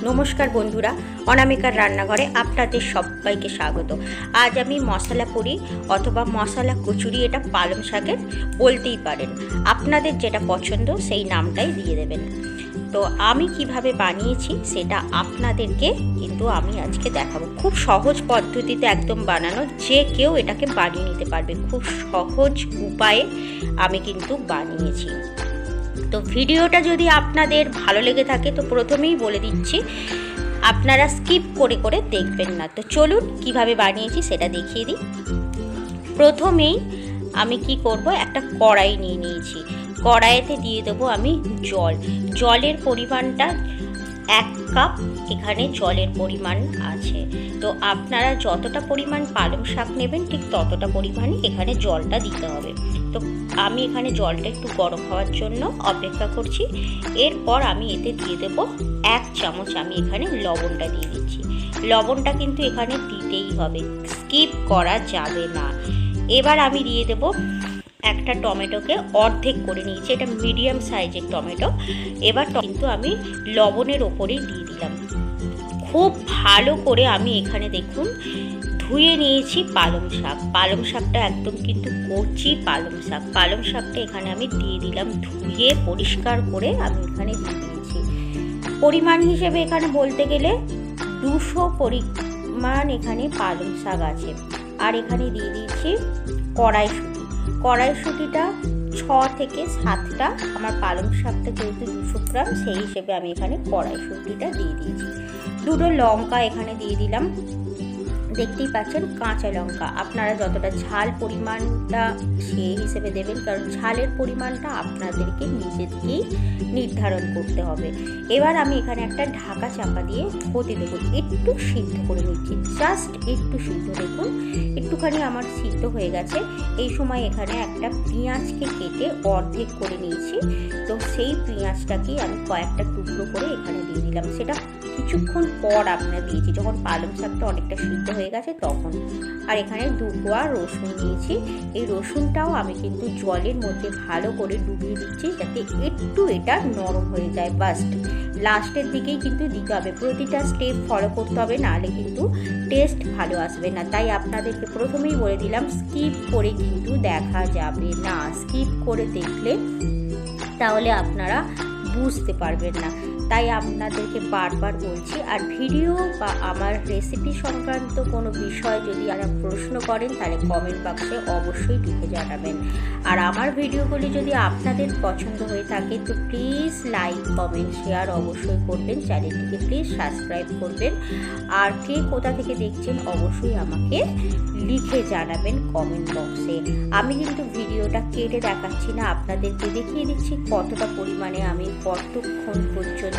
নমস্কার বন্ধুরা, অনামিকার রান্নাঘরে আপনাদের সবাইকে স্বাগত। আজ আমি মশলা পুরি অথবা মশলা কচুরি, এটা পালং শাকের বলতেই পারেন, আপনাদের যেটা পছন্দ সেই নামটাই দিয়ে দেবেন। তো আমি কিভাবে বানিয়েছি সেটা আপনাদেরকে কিন্তু আমি আজকে দেখাবো। খুব সহজ পদ্ধতিতে একদম বানানো, যে কেউ এটাকে বানিয়ে নিতে পারবে। খুব সহজ উপায়ে আমি কিন্তু বানিয়েছি। তো ভিডিওটা যদি আপনাদের ভালো লেগে থাকে তো প্রথমেই বলে দিচ্ছি, আপনারা স্কিপ করে করে দেখবেন না। তো চলুন কিভাবে বানিয়েছি সেটা দেখিয়ে দিই। প্রথমেই আমি কি করব, একটা কড়াই নিয়ে নিয়েছি। কড়াইতে দিয়ে দেবো আমি জলের পরিমাণটা 1 কাপ এখানে জলের পরিমাণ আছে। তো আপনারা যতটা পরিমাণ পালং শাক নেবেন ঠিক ততটা পরিমাণে এখানে জলটা দিতে হবে। তো আমি এখানে জলটা একটু গরম হওয়ার জন্য অপেক্ষা করছি। এরপর আমি এতে দিয়ে দেবো 1 চামচ, আমি এখানে লবণটা দিয়ে দিচ্ছি। লবণটা কিন্তু এখানে দিতেই হবে, স্কিপ করা যাবে না। এবার আমি দিয়ে দেবো একটা টমেটোকে অর্ধেক করে নিয়েছি, এটা মিডিয়াম সাইজের টমেটো। এবার কিন্তু আমি লবণের ওপরেই দিয়ে দিলাম। খুব ভালো করে আমি এখানে দেখুন ধুয়ে নিয়েছি পালং শাকটা একদম কিন্তু কচি পালং শাকটা এখানে আমি দিয়ে দিলাম। ধুয়ে পরিষ্কার করে আমি এখানে দিয়ে দিয়েছি। পরিমাণ হিসেবে এখানে বলতে গেলে 200 পরিমাণ এখানে পালং শাক আছে। আর এখানে দিয়ে দিয়েছি কড়াইশুঁটিটা 6 থেকে 7টা। আমার পালং শাকটা যেহেতু 200 গ্রাম, সেই হিসেবে আমি এখানে কড়াইশুঁটিটা দিয়ে দিয়েছি। 2টো লঙ্কা এখানে দিয়ে দিলাম, দেখতেই পাচ্ছেন কাঁচা লঙ্কা। আপনারা যতটা ঝাল পরিমাণটা সেই হিসেবে দেবেন, কারণ ঝালের পরিমাণটা আপনাদেরকে নিজেদেরকেই নির্ধারণ করতে হবে। এবার আমি এখানে একটা ঢাকা চাপা দিয়ে হতে দেবো, একটু সিদ্ধ করে নিচ্ছি, জাস্ট একটু সিদ্ধ। দেখুন একটুখানি আমার সিদ্ধ হয়ে গেছে। এই সময় এখানে একটা পেঁয়াজকে কেটে অর্ধেক করে নিয়েছি। তো সেই পেঁয়াজটাকেই আমি কয়েকটা টুকরো করে এখানে দিয়ে দিলাম। সেটা কিছুক্ষণ পর আপনারা দিয়েছি, যখন পালং শাকটা অনেকটা সিদ্ধ হয়ে গেছে তখন। আর এখানে 2 কোয়া রসুন নিয়েছি। এই রসুনটাও আমি কিন্তু জলের মধ্যে ভালো করে ডুবিয়ে দিচ্ছি, যাতে একটু এটা নরম হয়ে যায়। বাস্ট লাস্টের দিকেই কিন্তু দিতে হবে, প্রতিটা স্টেপ ফলো করতে হবে, নাহলে কিন্তু টেস্ট ভালো আসবে না। তাই আপনাদেরকে প্রথমেই বলে দিলাম, স্কিপ করে কিন্তু দেখা যাবে না। স্কিপ করে দেখলে তাহলে আপনারা বুঝতে পারবেন না, তাই আপনাদেরকে বারবার বলছি। আর ভিডিও বা আমার রেসিপি সংক্রান্ত কোনো বিষয় যদি আপনারা প্রশ্ন করেন তাহলে কমেন্ট বক্সে অবশ্যই লিখে জানাবেন। আর আমার ভিডিওগুলি যদি আপনাদের পছন্দ হয়ে থাকে তো প্লিজ লাইক, কমেন্ট, শেয়ার অবশ্যই করবেন। চ্যানেলটিকে প্লিজ সাবস্ক্রাইব করবেন। আর কে কোথা থেকে দেখছেন অবশ্যই আমাকে লিখে জানাবেন কমেন্ট বক্সে। আমি কিন্তু ভিডিওটা কেটে দেখাচ্ছি না, আপনাদেরকে দেখিয়ে দিচ্ছি কতটা পরিমাণে আমি কতক্ষণ পর্যন্ত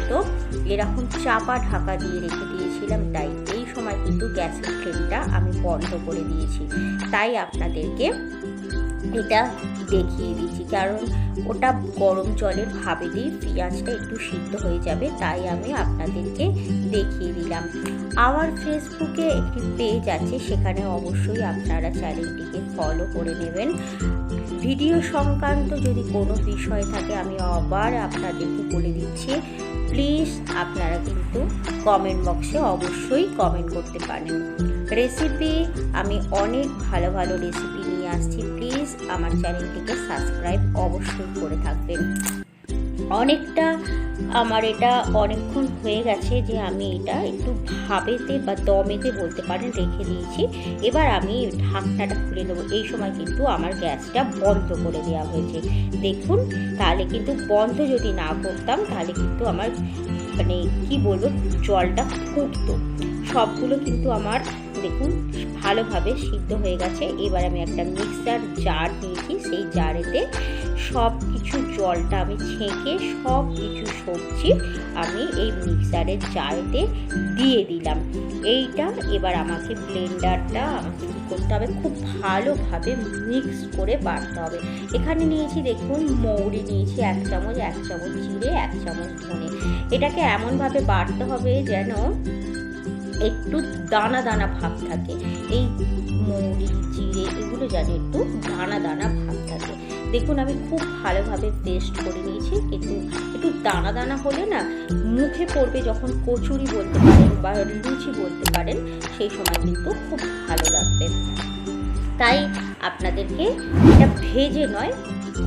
এরকম চাপা ঢাকা দিয়ে রেখে দিয়েছিলাম। তাই এই সময় কিন্তু গ্যাসের ফ্লেমটা আমি বন্ধ করে দিয়েছি। তাই আপনাদেরকে এটা দেখিয়ে দিচ্ছি, কারণ ওটা গরম জলের ভাবেতেই পেঁয়াজটা একটু সিদ্ধ হয়ে যাবে, তাই আমি আপনাদেরকে দেখিয়ে দিলাম। আমার ফেসবুকে একটি পেজ আছে, সেখানে অবশ্যই আপনারা চ্যানেলটিকে ফলো করে নেবেন। ভিডিও সংক্রান্ত যদি কোনো বিষয় থাকে আমি আবার আপনাদেরকে বলে দিচ্ছি, প্লিজ আপনারা কিন্তু কমেন্ট বক্সে অবশ্যই কমেন্ট করতে পারেন। রেসিপি আমি অনেক ভালো ভালো রেসিপি নিয়ে আসছি, প্লিজ আমার চ্যানেলটিকে সাবস্ক্রাইব অবশ্যই করে থাকবেন। অনেকটা আমার এটা অনেকক্ষণ হয়ে গেছে যে আমি এটা একটু ভাপেতে বা দমেতে বলতে পারেন রেখে দিয়েছি। এবার আমি ঢাকনাটা খুলে দেবো। এই সময় কিন্তু আমার গ্যাসটা বন্ধ করে দেওয়া হয়েছে, দেখুন। তাহলে কিন্তু বন্ধ যদি না করতাম তাহলে কিন্তু আমার মানে কি বলবো, জলটা ফুটতো। সবগুলো কিন্তু আমার দেখুন ভালোভাবে সিদ্ধ হয়ে গেছে। এবার আমি একটা মিক্সার জার নিয়েছি, সেই জারেতে সব কিছু জলটা আমি ছেঁকে সব কিছু সবজি আমি এই মিক্সারের জারেতে দিয়ে দিলাম। এইটা এবার আমাকে ব্লেন্ডারটা আমাকে কী করতে হবে, খুব ভালোভাবে মিক্স করে বাটতে হবে। এখানে নিয়েছি দেখুন মৌরি নিয়েছি 1 চামচ, 1 চামচ জিরে, 1 চামচ ধনে। এটাকে এমনভাবে বাটতে হবে যেন একটু দানা দানা ভাব থাকে। এই মৌরি, জিরে এগুলো যেন একটু দানা দানা ভাব থাকে। দেখুন আমি খুব ভালোভাবে পেস্ট করে নিয়েছি, কিন্তু একটু দানা দানা হলে না মুখে পড়বে, যখন কচুরি বলতে পারেন বা লুচি বলতে পারেন সেই সময় কিন্তু খুব ভালো লাগবে। তাই আপনাদেরকে এটা ভেজে নয়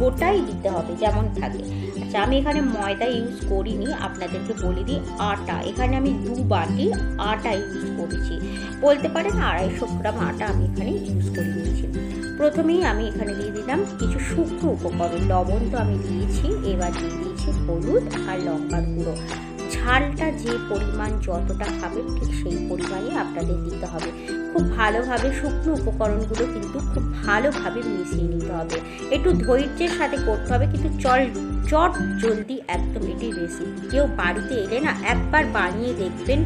গোটাই দিতে হবে যেমন থাকে। আচ্ছা, আমি এখানে ময়দা ইউজ করিনি, আপনাদেরকে বলে দিই আটা। এখানে আমি 2 বাটি আটা ইউজ করেছি, বলতে পারেন 250 গ্রাম আটা আমি এখানে ইউজ করে নিয়েছি। প্রথমেই আমি এখানে দিয়ে দিলাম কিছু শুকনো উপকরণ। লবণ তো আমি দিয়েছি, এবার দিয়ে দিয়েছি হলুদ আর লঙ্কার গুঁড়ো। ঝালটা যে পরিমাণ যতটা খাবেন ঠিক সেই পরিমাণই আপনাদের দিতে হবে। খুব ভালোভাবে শুকনো উপকরণগুলো কিন্তু খুব ভালোভাবে মিশিয়ে নিতে হবে। একটু ধৈর্যের সাথে করতে হবে, কিন্তু চট জলদি একদম এটাই রেসিপি। কেউ বাড়িতে এলে না একবার বানিয়ে দেখবেন,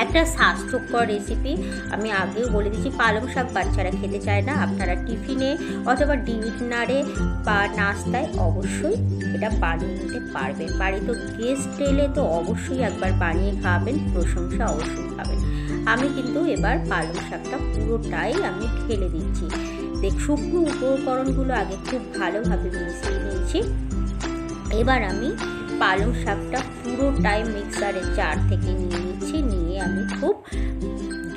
একটা স্বাস্থ্যকর রেসিপি। আমি আগেও বলে দিচ্ছি, পালং শাক বাচ্চারা খেতে চায় না, আপনারা টিফিনে অথবা ডিনারে বা নাস্তায় অবশ্যই এটা বানিয়ে নিতে পারবেন। বাড়িতে গেস্ট এলে তো অবশ্যই একবার বানিয়ে খাওয়াবেন, প্রশংসা অবশ্যই খাবেন। আমি কিন্তু এবার পালং শাকটা পুরোটাই আমি ঢেলে দিচ্ছি। শুকনো উপকরণগুলো আগে খুব ভালোভাবে মিশিয়ে নিয়েছি। এবার আমি পালং শাকটা পুরোটাই মিক্সারের জার থেকে নিয়ে নিচ্ছি। নিয়ে আমি খুব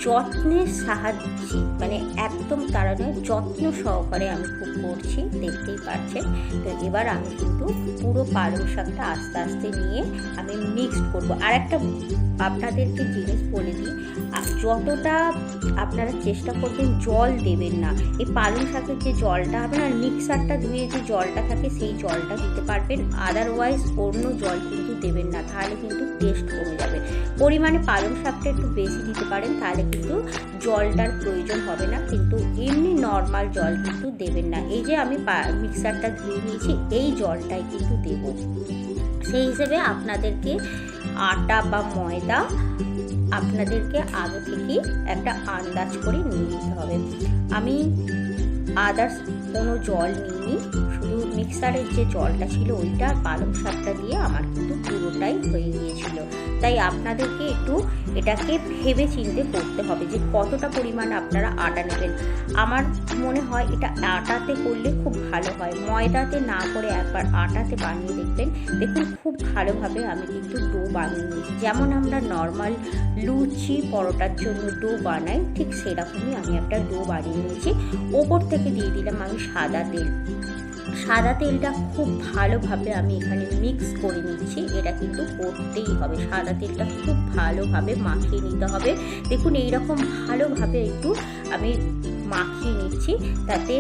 যত্নের সাহায্যে, মানে একদম তারা নয়, যত্ন সহকারে আমি খুব করছি, দেখতেই পাচ্ছেন। তো এবার আমি কিন্তু পুরো পালং শাকটা আস্তে আস্তে নিয়ে আমি মিক্সড করবো। আর একটা আপনাদেরকে জিনিস বলে দিই, যতটা আপনারা চেষ্টা করবেন জল দেবেন না। এই পালং শাকের যে জলটা হবে না, মিক্সারটা ধুয়ে যে জলটা থাকে সেই জলটা দিতে পারবেন, আদারওয়াইজ অন্য জল কিন্তু দেবেন না, তাহলে কিন্তু টেস্ট কমে যাবে। পরিমাণে পালং শাকটা একটু বেশি দিতে পারেন, তাহলে কিন্তু জলটার প্রয়োজন হবে না, কিন্তু এমনি নর্মাল জল কিন্তু দেবেন না। এই যে আমি মিক্সারটা ধুয়ে নিয়েছি, এই জলটাই কিন্তু দেব। সেই হিসেবে আপনাদেরকে আটা বা ময়দা আপনাদেরকে আগে থেকে একটা আন্দাজ করে নিয়ে নিতে হবে। আমি আদার্স কোনো জল নিইনি, শুধু মিক্সারের যে জলটা ছিল ওইটা আর পালং শাকটা দিয়ে আমার কিন্তু পুরোটাই হয়ে গিয়েছিল। তাই আপনাদেরকে একটু এটাকে ভেবে চিন্তে করতে হবে যে কতটা পরিমাণ আপনারা আটা নেবেন। আমার মনে হয় এটা আটাতে করলে খুব ভালো হয়, ময়দাতে না করে একবার আটাতে বানিয়ে দেখবেন। দেখুন খুব ভালোভাবে আমি কিন্তু ডো বানিয়ে নিয়েছি, যেমন আমরা নর্মাল লুচি পরোটার জন্য ডো বানাই ঠিক সেরকমই আমি একটা ডো বানিয়ে নিয়েছি। ওপর থেকে দিয়ে দিলাম আমি সাদা তেল। সাদা তেলটা খুব ভালোভাবে আমি এখানে মিক্স করে নিচ্ছি, এটা কিন্তু করতেই হবে। সাদা তেলটা খুব ভালোভাবে মাখিয়ে নিতে হবে। দেখুন এইরকম ভালোভাবে একটু আমি মাখিয়ে নিচ্ছি, তাতে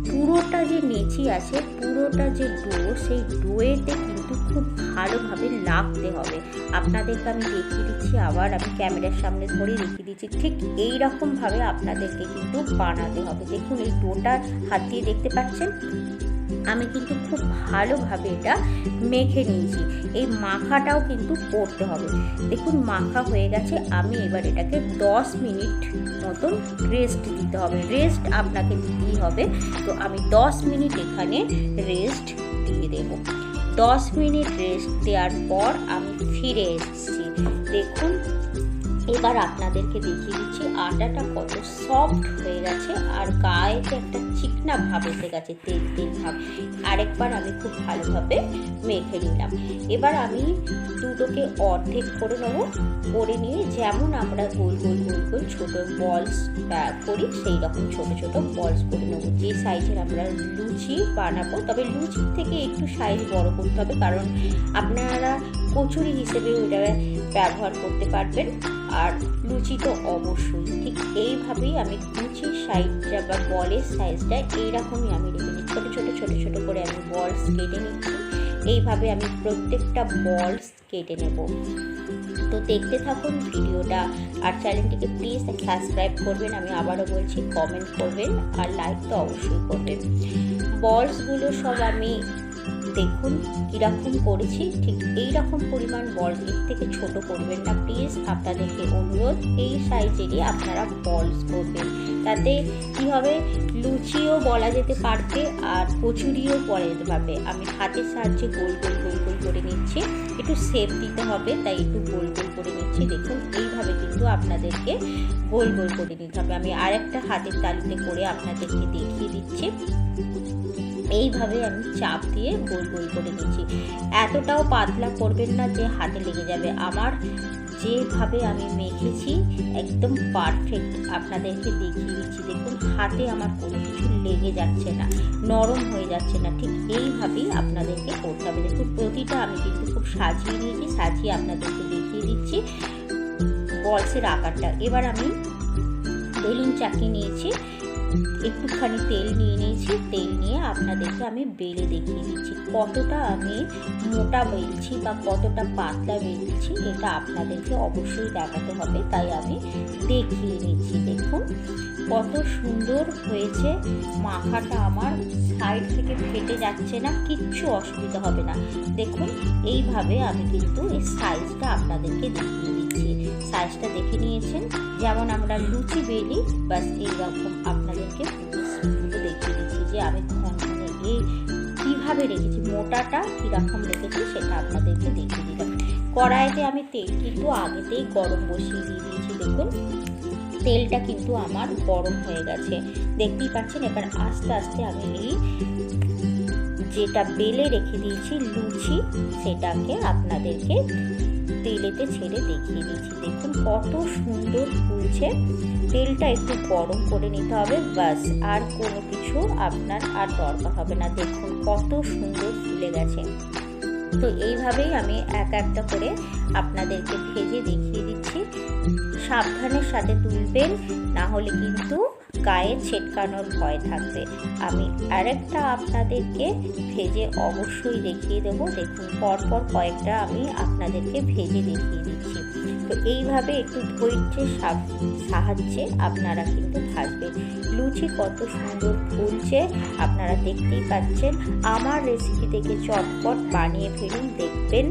পুরোটা যে নেচি আছে, পুরোটা যে ডো, সেই ডোয়েতে কিন্তু খুব ভালোভাবে লাগতে হবে। আপনাদেরকে আমি দেখিয়ে দিচ্ছি, আবার আমি ক্যামেরার সামনে ধরে দেখিয়ে দিচ্ছি, ঠিক এই রকমভাবে আপনাদেরকে কিন্তু বানাতে হবে। দেখুন এই ডোটা হাত দিয়ে দেখতে পাচ্ছেন, আমি কিন্তু খুব ভালোভাবে এটা মেখে নিয়েছি। এই মাখাটাও কিন্তু করতে হবে। দেখুন মাখা হয়ে গেছে, আমি এবার এটাকে 10 মিনিট মতন রেস্ট দিতে হবে। রেস্ট আপনাকে দিতেই হবে, তো আমি 10 মিনিট এখানে রেস্ট দিয়ে দেব। 10 মিনিট রেস্ট দেওয়ার পর আমি ফিরে এসেছি। দেখুন এবার আপনাদেরকে দেখিয়ে দিচ্ছি আটাটা কত সফট হয়ে গেছে, আর গায়েতে একটা চিকনা ভাব এসে গেছে, তেল তেল ভাব। আরেকবার আমি খুব ভালোভাবে মেখে নিলাম। এবার আমি দুটোকে অর্ধেক করে নেবো, করে নিয়ে যেমন আমরা গোল গোল গোল গোল ছোটো বলস করি সেই রকম ছোটো ছোটো বলস করে নেবো। যে সাইজের আমরা লুচি বানাবো, তবে লুচির থেকে একটু সাইজ বড় করতে হবে, কারণ আপনারা কচুরি হিসেবে ওইটা ব্যবহার করতে পারবেন। আর লুচি তো অবশ্যই ঠিক এইভাবেই আমি লুচির সাইজটা বা বলের সাইজটা এইরকমই আমি রেখেছি। ছোটো ছোটো ছোটো ছোটো করে আমি বলস কেটে নিচ্ছি। এইভাবে আমি প্রত্যেকটা বলস কেটে নেব। তো দেখতে থাকুন ভিডিওটা, আর চ্যানেলটিকে প্লিজ সাবস্ক্রাইব করবেন। আমি আবারও বলছি, কমেন্ট করবেন আর লাইক তো অবশ্যই করবেন। বলসগুলো সব আমি দেখুন কীরকম করেছি, ঠিক এইরকম পরিমাণ বলস, এর থেকে ছোট করবেন না প্লিজ, আপনাদেরকে অনুরোধ। এই সাইজেরই আপনারা বলস করবেন, তাতে কী হবে, লুচিও বলা যেতে পারবে আর কচুরিও বলা যেতে পারবে। আমি হাতের সাহায্যে গোল গোল গোল গোল করে নিচ্ছি, একটু শেপ দিতে হবে তাই একটু গোল গোল করে নিচ্ছি। দেখুন এইভাবে কিন্তু আপনাদেরকে গোল গোল করে নিতে হবে। আমি আরেকটা হাতের তালুতে করে আপনাদেরকে দেখিয়ে দিচ্ছি। এইভাবে আমি চাপ দিয়ে গোল গোল করে নিচ্ছি। এতটাও পাতলা করবেন না যে হাতে লেগে যাবে। আমার যেভাবে আমি মেখেছি একদম পারফেক্ট, আপনাদেরকে দেখিয়ে দিচ্ছি। দেখুন হাতে আমার কোনো কিছু লেগে যাচ্ছে না, নরম হয়ে যাচ্ছে না। ঠিক এইভাবেই আপনাদেরকে করতে হবে। দেখুন প্রতিটা আমি কিন্তু খুব সাজিয়ে নিয়েছি, সাজিয়ে আপনাদেরকে দেখিয়ে দিচ্ছি বলসের আকারটা। এবার আমি বেলুন চাকি নিয়েছি, একটুখানি তেল নিয়ে নিয়েছি। তেল নিয়ে আপনাদেরকে আমি বেলে দেখিয়ে দিচ্ছি কতটা আমি মোটা বেলছি বা কতটা পাতলা বেলছি, এটা আপনাদেরকে অবশ্যই দেখাতে হবে, তাই আমি দেখিয়ে নিচ্ছি। দেখুন কত সুন্দর হয়েছে মাখাটা, আমার সাইড থেকে ফেটে যাচ্ছে না, কিচ্ছু অসুবিধা হবে না। দেখুন এইভাবে আমি কিন্তু এই সাইজটা আপনাদেরকে দেখিয়ে দিচ্ছি। সাইজটা দেখে নিয়েছেন, যেমন আমরা লুচি বেলি বাস এইরকম আপনাদেরকে দেখিয়ে দিচ্ছি যে আমি এই কীভাবে রেখেছি, মোটাটা কীরকম রেখেছি সেটা আপনাদেরকে দেখিয়ে দিলাম। কড়াইতে আমি তেল কিন্তু আগেতেই গরম বসিয়ে দিয়ে দিয়েছি। দেখুন তেলটা কিন্তু আমার গরম হয়ে গেছে, দেখতেই পাচ্ছেন। এবার আস্তে আস্তে আমি এই যেটা বেলে রেখে দিয়েছি লুচি, সেটাকে আপনাদেরকে তেলেতে ছেড়ে দেখিয়ে দিচ্ছি। দেখুন কত সুন্দর ফুলছে। তেলটা একটু গরম করে নিতে হবে, বাস আর কোনো কিছু আপনার আর দরকার হবে না। দেখুন কত সুন্দর ফুলে গেছে। তো এইভাবেই আমি এক একটা করে আপনাদেরকে ভেজে দেখিয়ে দিচ্ছি। সাবধানের সাথে তুলবেন, না হলে কিন্তু গায়ে ছেটকানোর ভয় থাকবে। আমি আরেকটা আপনাদেরকে ভেজে অবশ্যই দেখিয়ে দেবো। দেখুন পরপর কয়েকটা আমি আপনাদেরকে ভেজে দেখিয়ে দিচ্ছি। তো এইভাবে একটু ধৈর্যের সাহায্যে আপনারা কিন্তু ভাজবেন। লুচি কত সুন্দর ফুলছে আপনারা দেখতেই পাচ্ছেন। আমার রেসিপি থেকে চটপট বানিয়ে ফেলুন, দেখবেন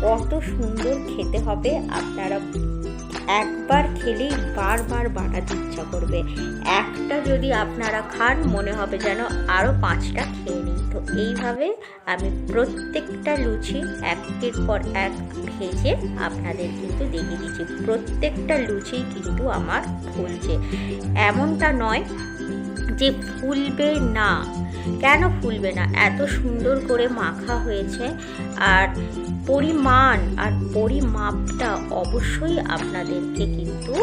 কত সুন্দর খেতে হবে। আপনারা একবার খেলেই বারবার বানাতে ইচ্ছা করবে। একটা যদি আপনারা খান মনে হবে যেন আরও 5টা খেয়ে নিই। তো এইভাবে আমি প্রত্যেকটা লুচি একের পর এক ভেজে আপনাদের কিন্তু দেখিয়ে দিচ্ছি। প্রত্যেকটা লুচি কিন্তু আমার ফুলছে, এমনটা নয় যে ফুলবে না। কেন ফুলবে না? এত সুন্দর করে মাখা হয়েছে। আর পরিমাণ আর পরিমাপটা অবশ্যই আপনাদেরকে কিন্তু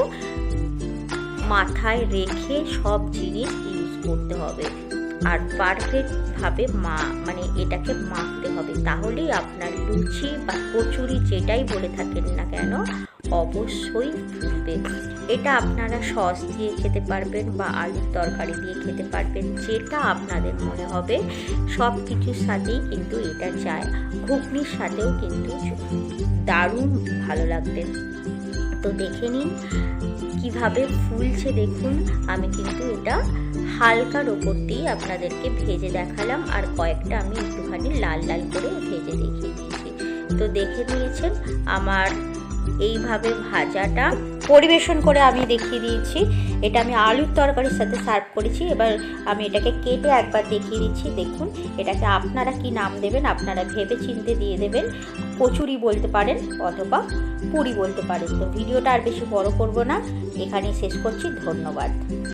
মাথায় রেখে সব জিনিস ইউজ করতে হবে, আর পারফেক্টভাবে মানে এটাকে মাখতে হবে। তাহলেই আপনার লুচি বা কচুরি যেটাই বলে থাকেন না কেন অবশ্যই ফুলবে। এটা আপনারা সস দিয়ে খেতে পারবেন বা আলুর তরকারি দিয়ে খেতে পারবেন, যেটা আপনাদের মনে হবে। সব কিছুর সাথেই কিন্তু এটা যায়, ঘুগনির সাথেও কিন্তু দারুণ ভালো লাগবে। তো দেখে নিন কিভাবে ফুলছে। দেখুন আমি কিন্তু এটা হালকার ওপর দিয়ে আপনাদেরকে ভেজে দেখালাম, আর কয়েকটা আমি একটুখানি লাল লাল করে ভেজে দেখিয়ে দিয়েছি। তো দেখে নিয়েছেন আমার এইভাবে ভাজাটা পরিবেশন করে আমি দেখিয়ে দিয়েছি। এটা আমি আলুর তরকারির সাথে সার্ভ করেছি। এবার আমি এটাকে কেটে একবার দেখিয়ে দিচ্ছি। দেখুন এটাকে আপনারা কি নাম দেবেন আপনারা ভেবে চিন্তে দিয়ে দেবেন। কচুরি বলতে পারেন অথবা পুরি বলতে পারেন। তো ভিডিওটা আর বেশি বড় করব না, এখানেই শেষ করছি। ধন্যবাদ।